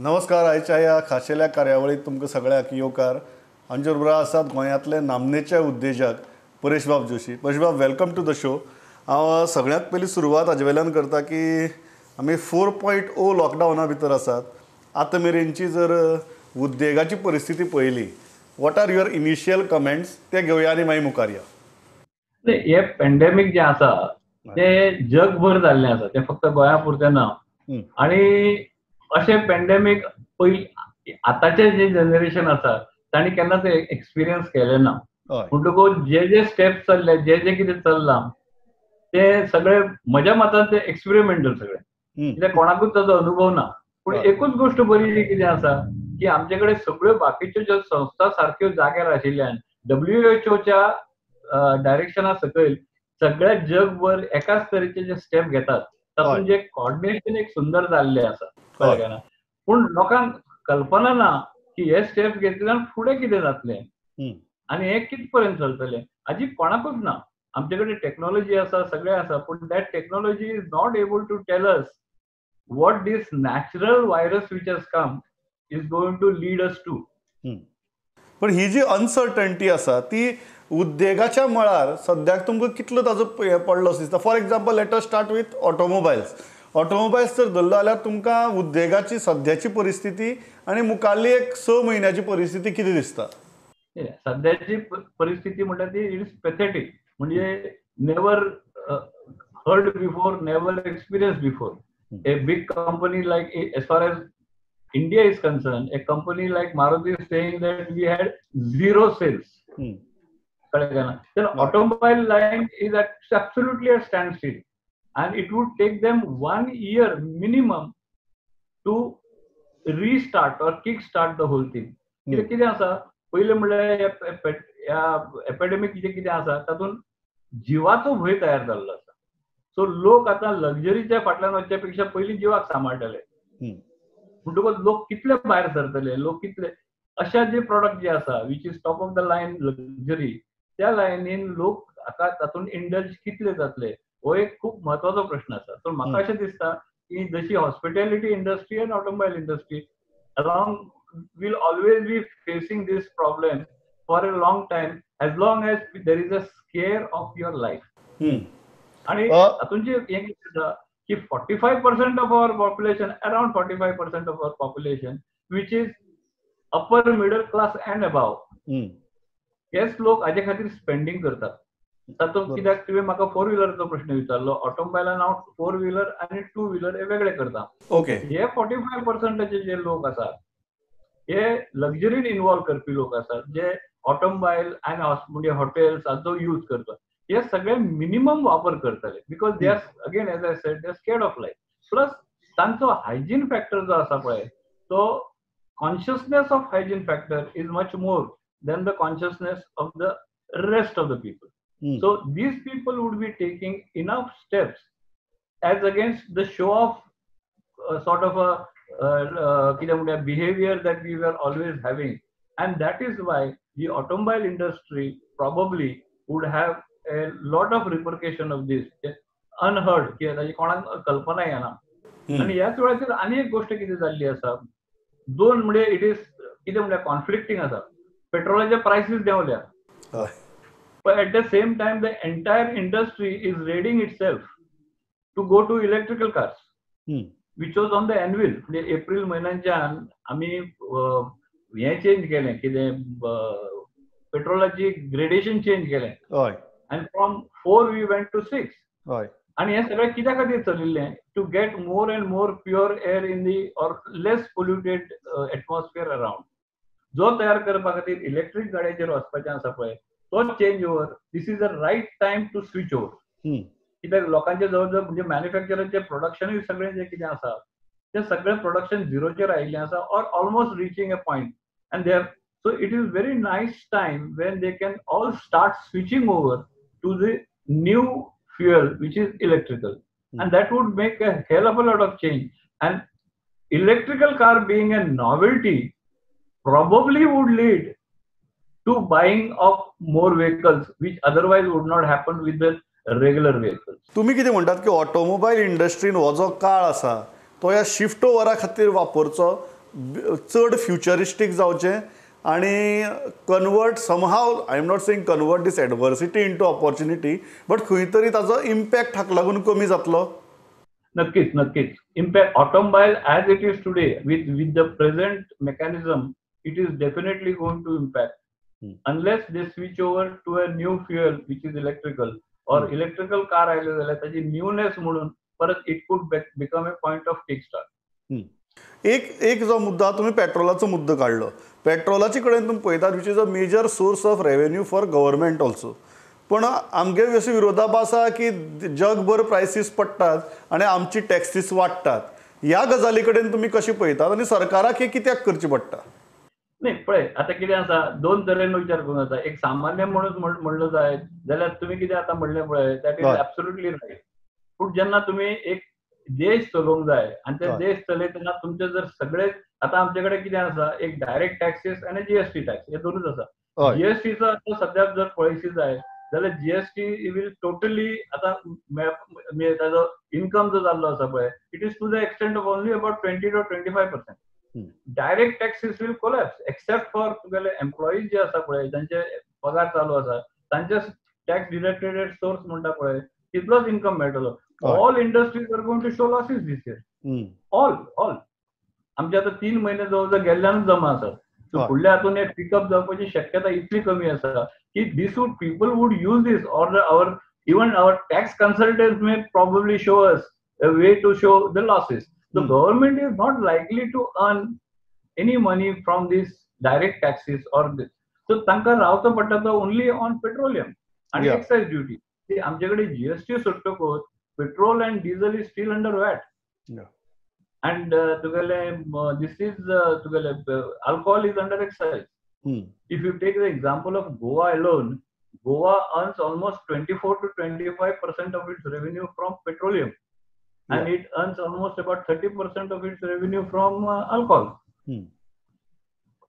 नमस्कार. आयच्या ह्या खाशेल्या कार्यावळीत तुमकां सगळ्यांक येवकार. आमचे बरोबर आसात गोंयांतले नामनेचे उद्देजक परेश बाब जोशी. परेश बाब, वेलकम टू द शो. हांव सगळ्यांत पयलीं सुरवात हाजे वयल्यान करता की आमी 4.0 लॉकडावना भितर आसात. आतां मेरेनची जर उद्देगाची परिस्थिती पळयली, what are your initial comments ते घेवया आनी मागीर मुखार या. हे पॅन्डेमिक जे आसा ते जगभर जाल्लें आसा, ते फक्त गोंया पुरतें ना. आणि अशें पॅन्डेमिक पयलीं आतांचे जे जनरेशन आसा तांणी केन्नाच एक्सपिरियन्स केलें ना. म्हणटकूच जे स्टेप्स चल्ले, जे कितें चल्लां ते सगळे म्हज्या मतान ते एक्सपेरिमेंटल सगळे, कित्याक कोणाकूच ताचो अनुभव ना. पूण एकूच गोष्ट बरी कितें आसा की आमचे कडेन सगळ्यो बाकीच्यो ज्यो संस्था सारक्यो जाग्यार आशिल्ल्यान WHO डायरेक्शना सकयल सगळ्या जगभर एकाच तरेचे जे स्टेप घेतात तातूंत जे कॉर्डिनेशन एक सुंदर जाल्लें आसा, कळ्ळें ना. पूण लोकांक कल्पना ना की हे स्टेप घेतल्यान फुडें कितें जातलें आनी हे कित पर्यंत चलतलें हाची कोणाकूच ना. आमचे कडेन टेक्नॉलॉजी आसा, सगळें आसा, पूण that technology is not able to tell us what this natural virus which has come is going to lead us to. पण ही जी अनसर्टनिटी आसा ती उद्देगाच्या मळार सद्याक तुमकां कितलो ताजो पडलो दिसता? For example, let us start with automobiles. Automobiles जर धरलो जाल्यार तुमकां उद्देगाची सद्याची परिस्थिती आनी मुखाल्ली एक 6 म्हयन्याची परिस्थिती कितें दिसता? सद्याची परिस्थिती म्हणटा ती इट इज पॅथेटीक. म्हणजे never heard before, never experience before. A big company like, as far as India is concerned, a company like Maruti is saying that we had 0 sales. Then automobile line is absolutely at standstill, and it would take them 1 year minimum to restart or kickstart the whole thing. कितें आसा पयलें म्हणल्यार epidemic कितें आसा तातूंत जिवाचो भंय तयार जाल्लो आसा. सो लोक आता लक्झरीच्या फाटल्यान वचच्या पेक्षा पयलीं जिवाक सांबाळटले. म्हणटकूच लोक कितले भायर सरतले, लोक कितले अशा जे प्रॉडक्ट जे आसा which is top of the line luxury, त्या लायनीन लोक आता तातूंत इंडल्ज कितले जातले हो एक खूब म्हत्वाचो प्रश्न आसा. सो म्हाका अशें दिसता की जशी हॉस्पिटॅलिटी इंडस्ट्री आनी automobile industry along will always be facing this problem for a long time, as long as there is a scare of your life. आणि तातूंची एक आसा की 45% of our population, around 45% of our population which is upper middle class and above, हेच लोक हाजे खातीर spending करतात. तातूंत कित्याक तुवें म्हाका 4 व्हिलरचो प्रश्न विचारलो, ऑटोमोबायलान हांव 4 व्हिलर आनी 2 व्हिलर हे वेगळे करता. हे 45% जे लोक आसात हे लक्झरीन इन्वॉल्व करपी लोक आसात, जे ऑटोमोबायल आनी म्हणजे हॉटेल्स हाचो यूज करतात. हे सगळे मिनिमम वापर करतले because they are again as I said they are scared of life. Plus तांचो हायजीन फॅक्टर जो आसा पळय तो consciousness of hygiene factor is much more than the consciousness of the rest of the people. So these people would be taking enough steps as against the show of sort of a कितें म्हणटा behaviour that we were always having, and that is why the automobile industry probably would have a lot of repercussion of this unheard की ताची कोणाक कल्पना येना. आनी ह्याच वेळाचेर आनी एक गोष्ट कितें जाल्ली आसा, दोन म्हणजे इट इज कितें म्हणल्यार कॉन्फ्लिक्टिंग आसा. पेट्रोलाचे prices देंवल्या, but at the same time the entire industry is readying itself to go to electrical cars, which was on the anvil. म्हणजे एप्रिल म्हयन्याच्यान आमी हे चेंज केलें, कितें पेट्रोलाची ग्रेडेशन चेंज केलें. And from 4 we went to 6. आणि हे सगळें कित्या खातीर चलिल्लें? To get more and more pure air in the or less polluted atmosphere around. जो तयार करपा खातीर इलेक्ट्रीक गाडयांचेर वचपाचें आसा पळय तो change over, this is a right time to switch over. कित्याक लोकांचे जवळ जवळ म्हणजे मॅन्युफॅक्चराचें प्रोडक्शनूय सगळें जें कितें आसा तें सगळें प्रोडक्शन झिरोचेर आयिल्लें आसा or almost reaching a point. And there so it is very nice time when they can all start switching over to the new fuel which is electrical, and that would make a hell of a lot of change. And electrical car being a novelty probably would lead to buying of more vehicles which otherwise would not happen with the regular vehicles. तुम्ही कितें म्हणटात की automobile इंडस्ट्रीन हो जो काळ आसा तो ह्या शिफ्ट ओवरा खातीर वापरचो चड फ्युचरिस्टीक जावचें आणि convert somehow I am not saying convert this adversity into opportunity, but खंय तरी ताचो इम्पॅक्ट हाका लागून कमी जातलो. नक्कीच नक्कीच. Impact automobile as it is today with the present mechanism it is definitely going to impact unless they switch over to a new fuel which is electrical or electrical car आयले जाल्यार ताची newness म्हणून परत it could become a point of kick start. एक जो मुद्दा तुम्ही पेट्रोलाचो मुद्दो काढलो, पेट्रोलाचे कडेन तुम्ही पळयतात which is a major source of revenue for government also. पण आमगे अशी विरोधाभास आसा की जगभर प्रायसीस पडटात आणि आमची टॅक्सीस वाडटात. ह्या गजाली कडेन तुम्ही कशी पळयतात आणि सरकाराक हे कित्याक करचें पडटा? नाही पळय आता कितें आसा दोन तरेन विचार करूंक जाता. एक सामान्य मनीस म्हणलो जायत जाल्यार तुम्ही कितें आतां म्हणलें पळय दॅट इज एब्सोल्युटली रायट. पूण जेन्ना तुम्ही एक देश चलोवंक जाय आनी ते देश चलयतना तुमचे जर सगळे आतां आमचे कडेन कितें आसा एक डायरेक्ट टॅक्सीस आनी जीएसटी टॅक्स हे दोनूच आसा. जीएसटीचो आतां सद्याक जर पळयशी जाय जाल्यार जीएसटी विल टोटली आतां ताजो इन्कम जो जाल्लो आसा पळय it is to the extent of only about 20 to 25%. Direct taxes will collapse except for तुगेले एम्प्लॉईज जे आसा पळय जांचे पगार चालू आसा तांचे टॅक्स डिडक्टेड सोर्स म्हणटा पळय तितलोच इन्कम मेळटलो. All industries are going to show losses this year. All आमचे आतां 3 महिने जवळ गेल्ल्यानूच जमा आसात. सो फुडल्या हातून एक पिकअप जावपाची शक्यता इतली कमी आसा की this would people would use this or our even our tax consultants may probably show us a way to show the losses. The government is not likely to earn any money from these direct taxes or this. So तांकां रावचो पडटा तो only on petroleum and excise duty. See आमच्याकडे GST सुट्टकूच petrol and diesel is still under VAT. And तुगेले this is तुगेले alcohol is under excise. If you take the example of Goa alone, Goa earns almost 24 to 25% of its revenue from petroleum. And it earns almost about 30% of its revenue from alcohol.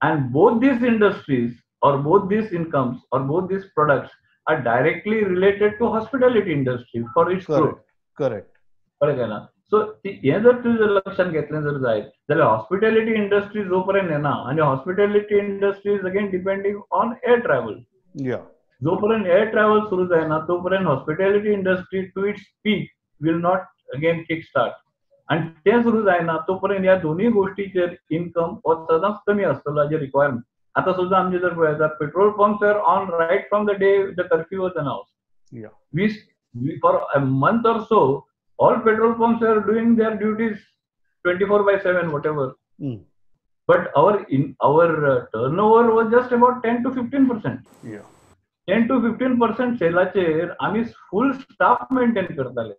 And both these industries or both these incomes or both these products are directly related to hospitality industry for its growth. Correct. So हे जर तुझं लक्षात घेतलें जर जायत जाल्यार hospitality industry जोपर्यंत येना आनी hospitality industry is again depending on air travel. जोपर्यंत एअर ट्रॅव्हल सुरू जायना तोपर्यंत hospitality industry to its peak will not again kick start. आणि ते सुरू जायना तोपर्यंत ह्या दोन्ही गोष्टीचेर इन्कम हो सदांच कमी आसतलो हाजे रिक्वायरमेंट. आतां सुद्दां आमचे जर पळयतात petrol pumps are on right from the day the curfew was announced. For a month or so all petrol pumps are doing their duties 24/7 whatever. But our turnover was just about 10 to 15%. 10 to 15% सेलाचेर आमी फुल staff maintain करताले.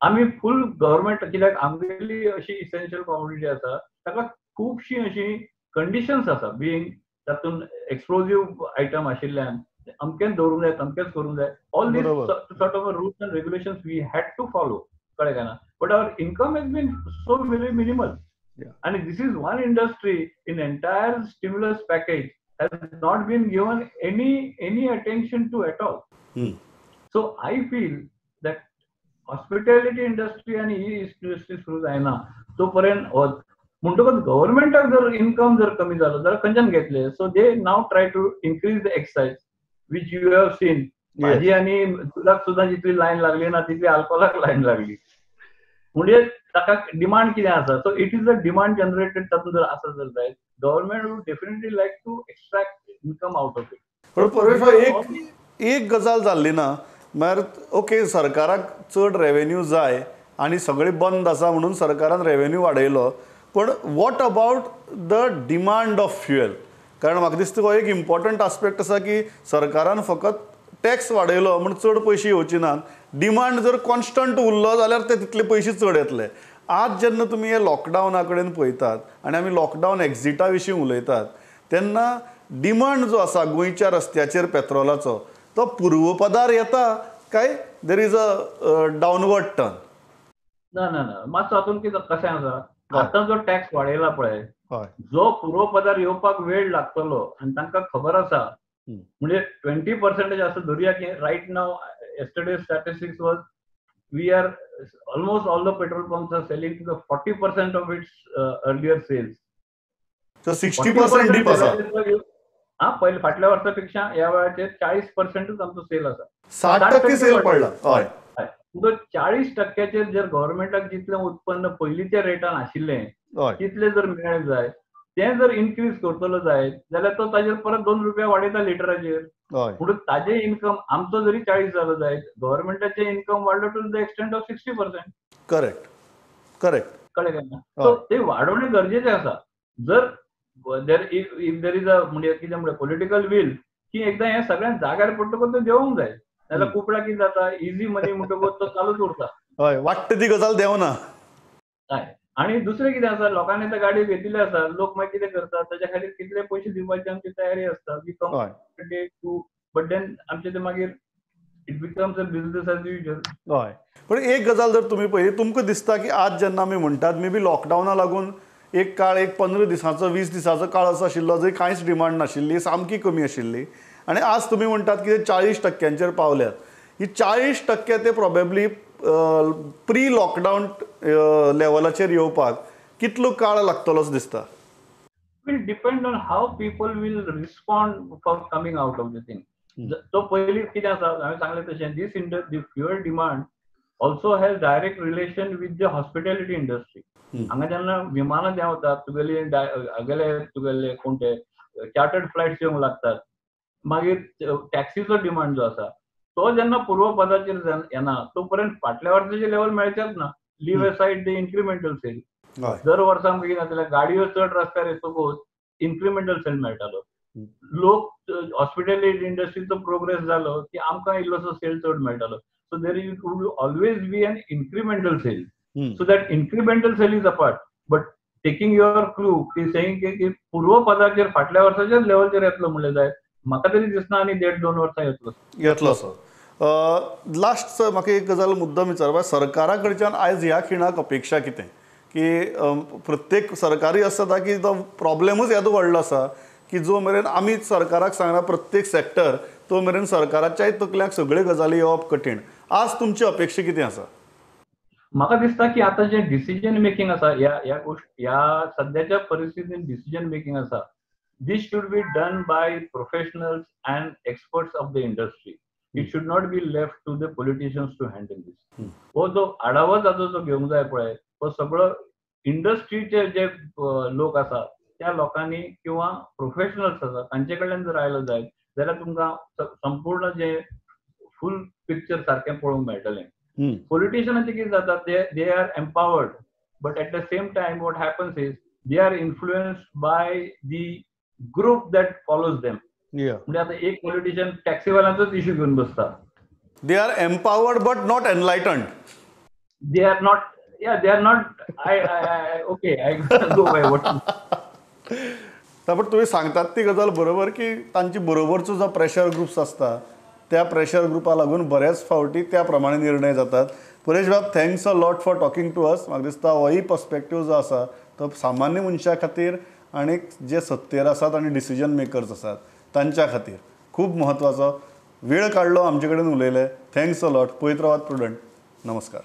आमी फुल government कित्याक आमगेली अशी essential commodity आसा ताका खूबशी अशी conditions आसा बिंग तातून एक्सप्लोजिव्ह आयटम आशिल्ल्यान अमकेच दवरूंक जाय तमकेच करूंक जाय. All these sort of rules and regulations we had to follow. कळ्ळें काय ना. But our income has been so very minimal. And this is one industry in entire stimulus package has not been given any attention to at all. So I feel that hospitality industry आणि ही industry सुरू जायना तोपर्यंत म्हणटकच गव्हर्मेंटाक जर income जर कमी जालो जाल्यार खंयच्यान घेतले. So they now try to increase the excise which you have seen. भाजी आणि दुधाक सुद्दां जितली लायन लागली ना तितली अल्कोहोलाक लायन लागली. म्हणजे ताका डिमांड कितें आसा. So it is a demand generated तातूंत जर आसा जर जायत government would definitely like to extract income out of it. पण परेश एक गजाल जाल्ली ना म्हळ्यार ओके सरकाराक चड रेव्हेन्यू जाय आनी सगळें बंद आसा म्हणून सरकारान रेव्हेन्यू वाडयलो. पण what about the demand of fuel? कारण म्हाका दिसता हो एक इम्पॉर्टंट आस्पेक्ट आसा की सरकारान फकत टॅक्स वाडयलो म्हण चड पयशे येवचे नात. डिमांड जर कॉन्स्टंट उरलो जाल्यार ते तितले पयशे चड येतले. आज जेन्ना तुमी हे लॉकडावना कडेन पळयतात आनी आमी लॉकडावन एक्झिटा विशीं उलयतात तेन्ना डिमांड जो आसा गोंयच्या रस्त्याचेर पेट्रोलाचो तो पूर्वपदार येता काय देर इज अ डावनवर्ड टर्न? ना मातसो हातून कितें कशें आसा आतां जो टॅक्स वाडयला पळय जो पूर्वपदार येवपाक वेळ लागतलो आनी तांकां खबर आसा म्हणजे 20% असं धरूया की right now yesterday statistics was we are almost all the petrol pumps are selling to the 40% of its earlier sales. So 60% deep आसा. हा पहिले फाटल्या वर्षापेक्षा या वेळाचेर 40%च आमचो सेल आसा. 60% सेल पडला. हय. पुरो 40%चेर जर गव्हर्नमेंटाक जितलें उत्पन्न पयलींच्या रेटान आशिल्लें हय. तितलें जर मेळ्ळें जाय, तें जर इन्क्रीज करतलो जायत जाल्यार तो ताजेर परत 2 रुपया वाडयता लिटराचेर. हय. म्हणून ताजें इन्कम आमचो जरी 40 जालो जायत, गव्हर्नमेंटाचें इन्कम वाडलो to the extent of 60%. Correct. Correct. कळ्ळें काय ना? सो ते वाडोवणें गरजेचें आसा. जर इफ देर इज अ म्हणजे कितें म्हणटा पॉलिटिकल वील की एकदां हें सगळ्यांक जाग्यार पडटकच तें देंवोंक जाय. नाल्यार खूब वेळा कितें जाता इजी मनी म्हणटकच तो चालूच उरता. हय. वाडटा ती गजाल देंवना. हय. आनी दुसरें कितें आसा लोकांनी आतां गाडयो घेतिल्ल्यो आसा. लोक मागीर कितें करतात ताच्या खातीर कितले पयशे दिवपाची आमची तयारी आसता. We come to but then आमचें तें मागीर it becomes a business as usual. हय. पण एक गजाल जर तुमी पळयली तुमकां दिसता की आज जेन्ना आमी म्हणटात मे बी लॉकडावना लागून एक काळ एक 15 दिसांचो 20 दिसांचो काळ असो आशिल्लो जंय कांयच डिमांड नाशिल्ली, सामकी कमी आशिल्ली आनी आज तुमी म्हणटात की 40%चेर पावल्यात. ही 40% ते प्रॉबेबली प्री लॉकडावन लेवलाचेर येवपाक कितलो काळ लागतलो असो दिसता? will depend on how people will respond for coming out of the thing. So पहिली कितें आसा हांवें सांगलें तशें the fuel demand also has direct relation with the hospitality industry. हांगा जेन्ना विमानां देंवतात तुगेले कोण ते चार्टर्ड फ्लायट्स येवंक लागतात. मागीर टॅक्सीचो डिमांड जो आसा तो जेन्ना पूर्व पदाचेर येना तो पर्यंत फाटल्या वर्साचे लेवल मेळचेच ना. Leave aside the incremental sale. दर वर्सा कितें जातालें गाडयो चड रस्त्यार येतकूच इन्क्रिमेंटल सेल मेळटालो. लोक हॉस्पिटॅलिटी इंडस्ट्रीचो प्रोग्रेस जालो की आमकां इल्लोसो सेल चड मेळटालो. So there would always be an incremental sale. So that incremental sale is apart but taking your clue की सेईंग की पूर्व पदाचेर फाटल्या वर्साच्याच लेवलचेर येतलो म्हणलें जायत म्हाका तरी दिसना आनी 1.5-2 वर्सां येतलो सो. लास्ट म्हाका एक गजाल मुद्दम विचारपा सरकारा कडच्यान आयज ह्या खिणाक अपेक्षा कितें की प्रत्येक सरकारी आसता की तो प्रॉब्लेमूच येदो व्हडलो आसा की जो मेरेन आमी सरकाराक सांगना प्रत्येक सेक्टर तो मेरेन सरकाराच्याय तकल्याक सगळ्यो गजाली येवप कठीण. आज तुमची अपेक्षा कितें आसा? म्हाका दिसता की आतां जें डिसिजन मेकिंग आसा ह्या सद्याच्या परिस्थितीन डिसिजन मेकिंग आसा this should be done by professionals and experts of the industry. It should not be left to the politicians to handle this. हो जो आढावा जातो जो घेवंक जाय पळय तो सगळो इंडस्ट्रीचे जे लोक आसा त्या लोकांनी किंवा प्रोफेशनल्स आसा तांचे कडल्यान जर आयलो जायत जाल्यार तुमकां संपूर्ण जे फूल पिक्चर सारकें पळोवंक मेळटलें. पॉलिटिशियनांचें कितें जाता they are empowered but at the same time what happens is they are influenced by the group that follows them. म्हणजे आता एक पॉलिटिशियन टॅक्सीवाल्यांचोच इश्यू घेऊन बसता. They are empowered but not enlightened. They are not okay I go by what. पण तुम्ही सांगतात ती गजाल बरोबर की तांची बरोबरचो जो प्रेशर ग्रुप्स असता त्या प्रेशर ग्रुपा लागून बऱ्याच फावटी त्या प्रमाणे निर्णय जातात. परेश बाब thanks a lot for talking to us. म्हाका दिसता होय पर्स्पेक्टीव जो आसा तो सामान्य मनशा खातीर आणि जे सत्तेर आसात आणि डिसिजन मेकर्स आसात तांच्या खातीर खूब म्हत्वाचो. वेळ काडलो आमचे कडेन उलयले. Thanks a lot. पळयत रावात प्रुडंट. नमस्कार.